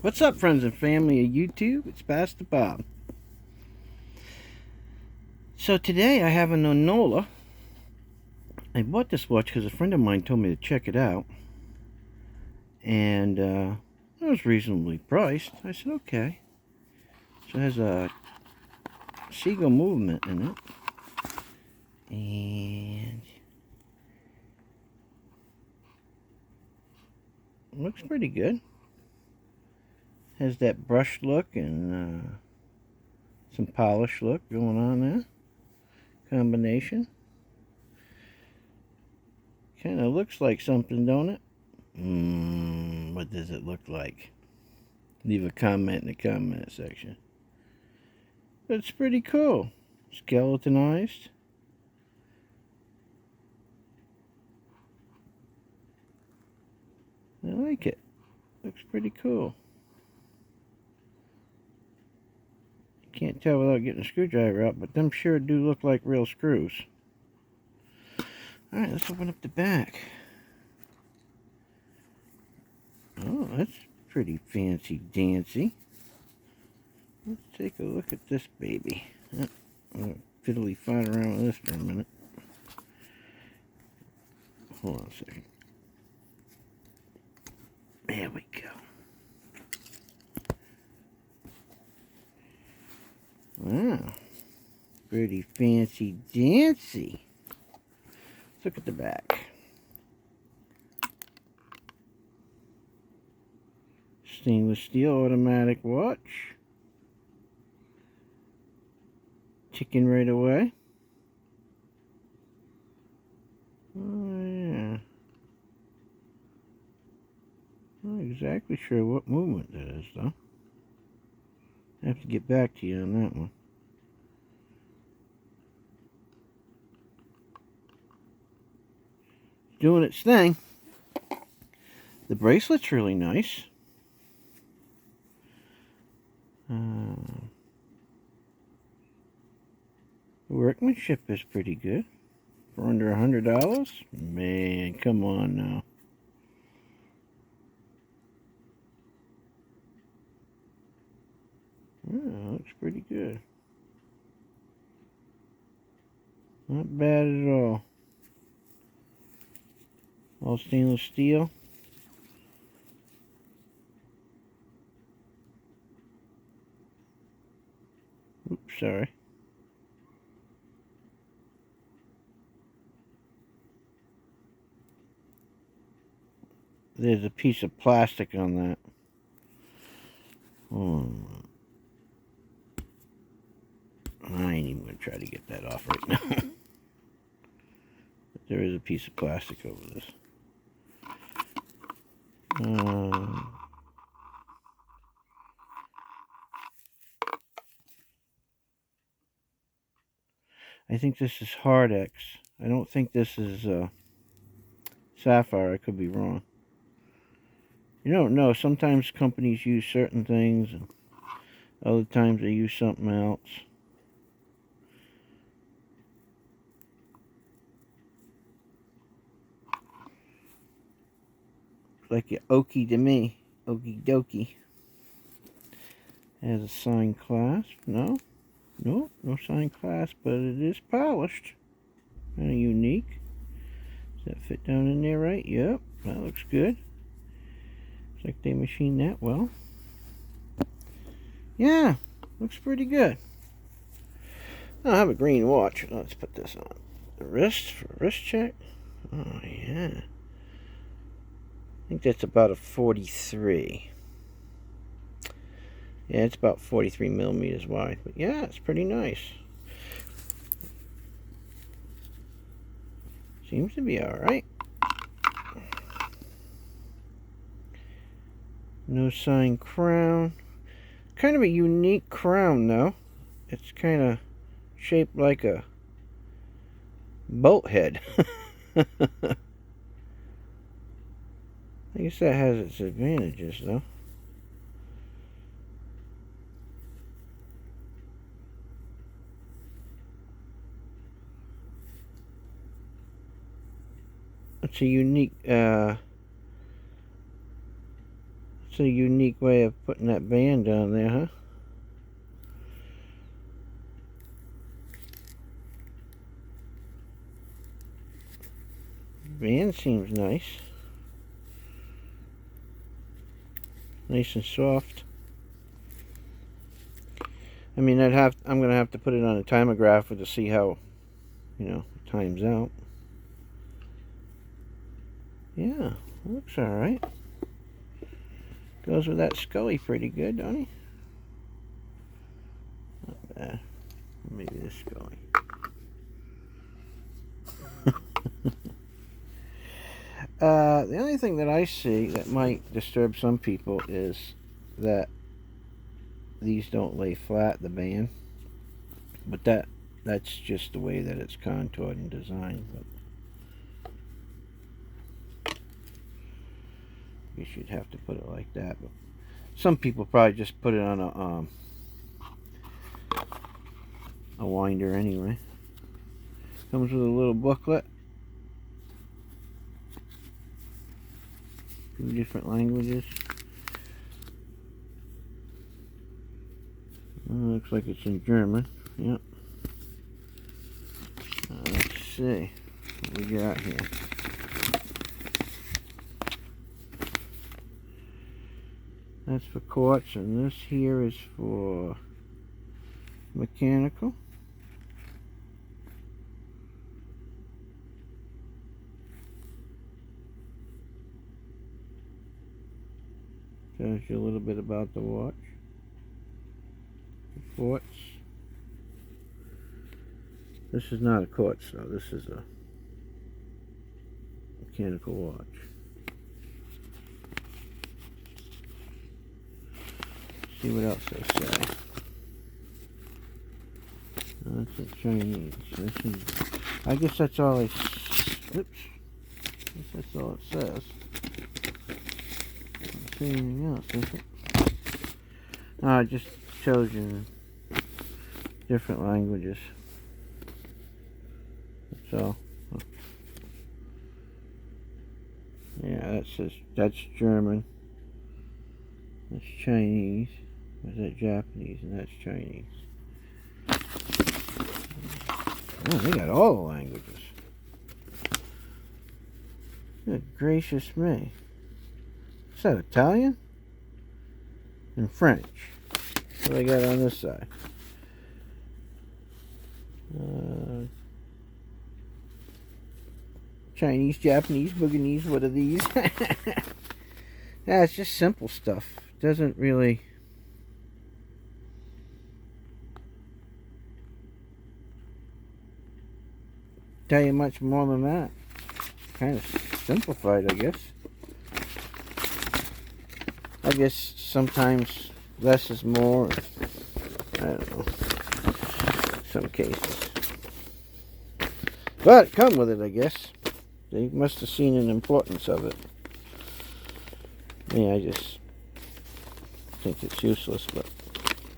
What's up, friends and family of YouTube? It's Pastor Bob. So today I have an Onola. I bought this watch because a friend of mine told me to check it out. And it was reasonably priced. I said, okay. So it has a seagull movement in it. And it looks pretty good. Has that brushed look and some polish look going on there. Combination. Kind of looks like something, don't it? What does it look like? Leave a comment in the comment section. But it's pretty cool. Skeletonized. I like it. Looks pretty cool. Can't tell without getting a screwdriver out, but them sure do look like real screws. Alright, let's open up the back. Oh, that's pretty fancy dancy. Let's take a look at this baby. I'm going to fiddly fight around with this for a minute. Hold on a second. There we go. Wow. Pretty fancy dancy. Let's look at the back. Stainless steel automatic watch. Ticking right away. Oh yeah. Not exactly sure what movement that is though. I have to get back to you on that one. Doing its thing. The bracelet's really nice. The workmanship is pretty good. For under $100? Man, come on now. Yeah, looks pretty good. Not bad at all. All stainless steel. Oops, sorry. There's a piece of plastic on that. I ain't even going to try to get that off right now. But there is a piece of plastic over this. I think this is Hardex. I don't think this is sapphire. I could be wrong. You don't know. Sometimes companies use certain things, and other times they use something else. It's like your okie to me. Okie dokie. Has a signed clasp. No. Nope, no signed clasp, but it is polished. Kind of unique. Does that fit down in there right? Yep, that looks good. Looks like they machined that well. Yeah, looks pretty good. I have a green watch. Let's put this on. The wrist for wrist check. Oh, yeah. I think that's about a 43. Yeah, it's about 43 millimeters wide. But yeah, it's pretty nice. Seems to be alright. No sign crown. Kind of a unique crown, though. It's kind of shaped like a boat head. I guess that has its advantages, though. It's a unique It's a unique way of putting that band on there, huh? Band seems nice. Nice and soft. I mean, I'm gonna have to put it on a timographer to see how, it times out. Yeah, looks alright. Goes with that Scully pretty good, don't he? Not bad. Maybe this Scully. The only thing that I see that might disturb some people is that these don't lay flat, the band. But that's just the way that it's contoured and designed. But you should have to put it like that. But some people probably just put it on a winder anyway. Comes with a little booklet. 2 different languages. Looks like it's in German. Yep. Let's see what we got here. That's for quartz, and this here is for mechanical. Tells you a little bit about the watch. The quartz. This is not a quartz though, this is a mechanical watch. Let's see what else they say. That's in Chinese. I guess that's all oops. I guess that's all it says. I don't see anything else, is it? It just shows you different languages. That's all. Yeah, that says that's German. That's Chinese. Or is that Japanese? And that's Chinese. Oh, they got all the languages. Good gracious me. Is that Italian? And French. What do they got on this side? Chinese, Japanese, Booganese, what are these? Yeah, it's just simple stuff. Doesn't really tell you much more than that. Kind of simplified, I guess. I guess sometimes less is more. I don't know. Some cases. But come with it, I guess. They must have seen an importance of it. Yeah, I just think it's useless, but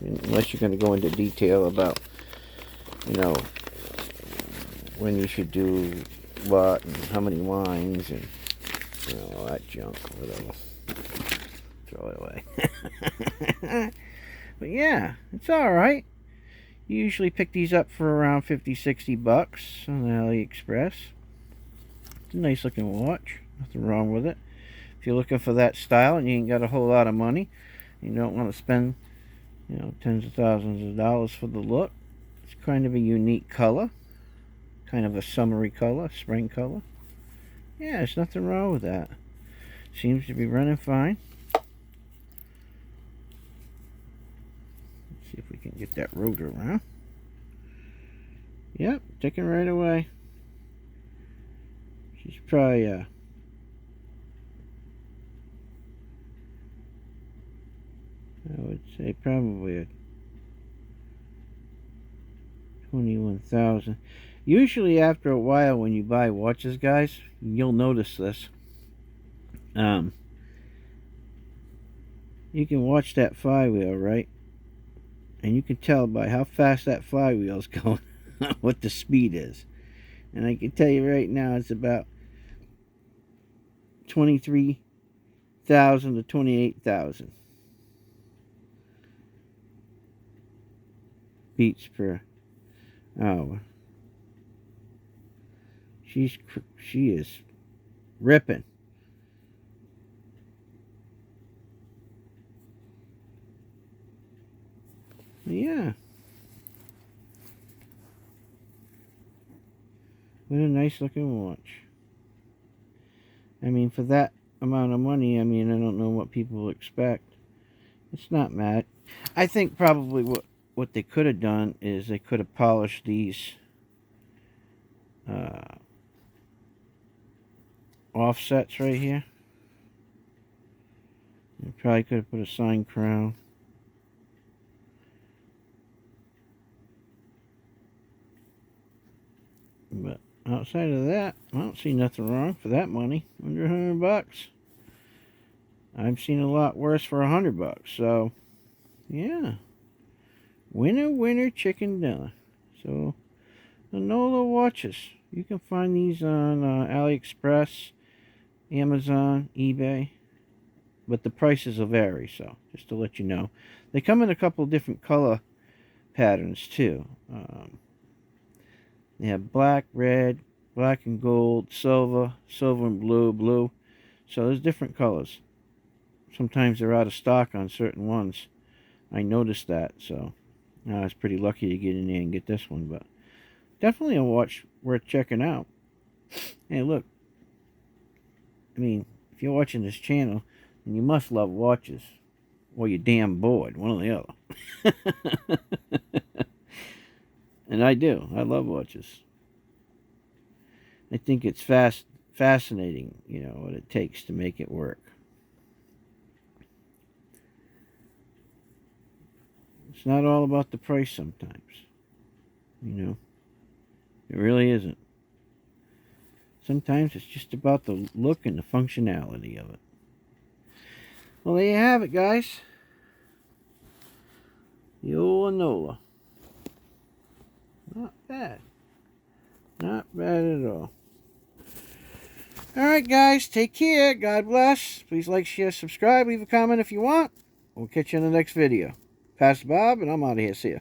unless you're going to go into detail about, when you should do what and how many lines and, all that junk, whatever. Throw it away. But yeah, it's alright. You usually pick these up for around 50-60 bucks on the AliExpress. It's a nice looking watch. Nothing wrong with it. If you're looking for that style and you ain't got a whole lot of money, you don't want to spend, tens of thousands of dollars for the look. It's kind of a unique color. Kind of a summery color, spring color. Yeah, there's nothing wrong with that. Seems to be running fine. Let's see if we can get that rotor around. Yep, ticking right away. She's probably I would say probably a 21,000. Usually after a while when you buy watches, guys, you'll notice this. You can watch that flywheel, right? And you can tell by how fast that flywheel's going what the speed is. And I can tell you right now it's about 23 thousand to 28,000 beats per hour. She is ripping. Yeah. What a nice looking watch. I mean, for that amount of money, I mean, I don't know what people expect. It's not bad. I think probably what they could have done is they could have polished these offsets right here. They probably could have put a sign crown. But outside of that, I don't see nothing wrong for that money. Under $100. I've seen a lot worse for $100. So, yeah. Winner, winner, chicken dinner. So, Onola watches. You can find these on AliExpress, Amazon, eBay. But the prices will vary, so just to let you know. They come in a couple different color patterns, too. They have black, red, black and gold, silver, silver and blue, blue. So there's different colors. Sometimes they're out of stock on certain ones. I noticed that, so I was pretty lucky to get in there and get this one. But definitely a watch worth checking out. Hey, look. I mean, if you're watching this channel, then you must love watches. Or you're damn bored, one or the other. And I do. I love watches. I think it's fascinating, you know, what it takes to make it work. It's not all about the price sometimes. You know, it really isn't. Sometimes it's just about the look and the functionality of it. Well, there you have it, guys. The old Onola. Not bad. Not bad at all. Alright, guys. Take care. God bless. Please like, share, subscribe. Leave a comment if you want. We'll catch you in the next video. Pastor Bob, and I'm out of here. See ya.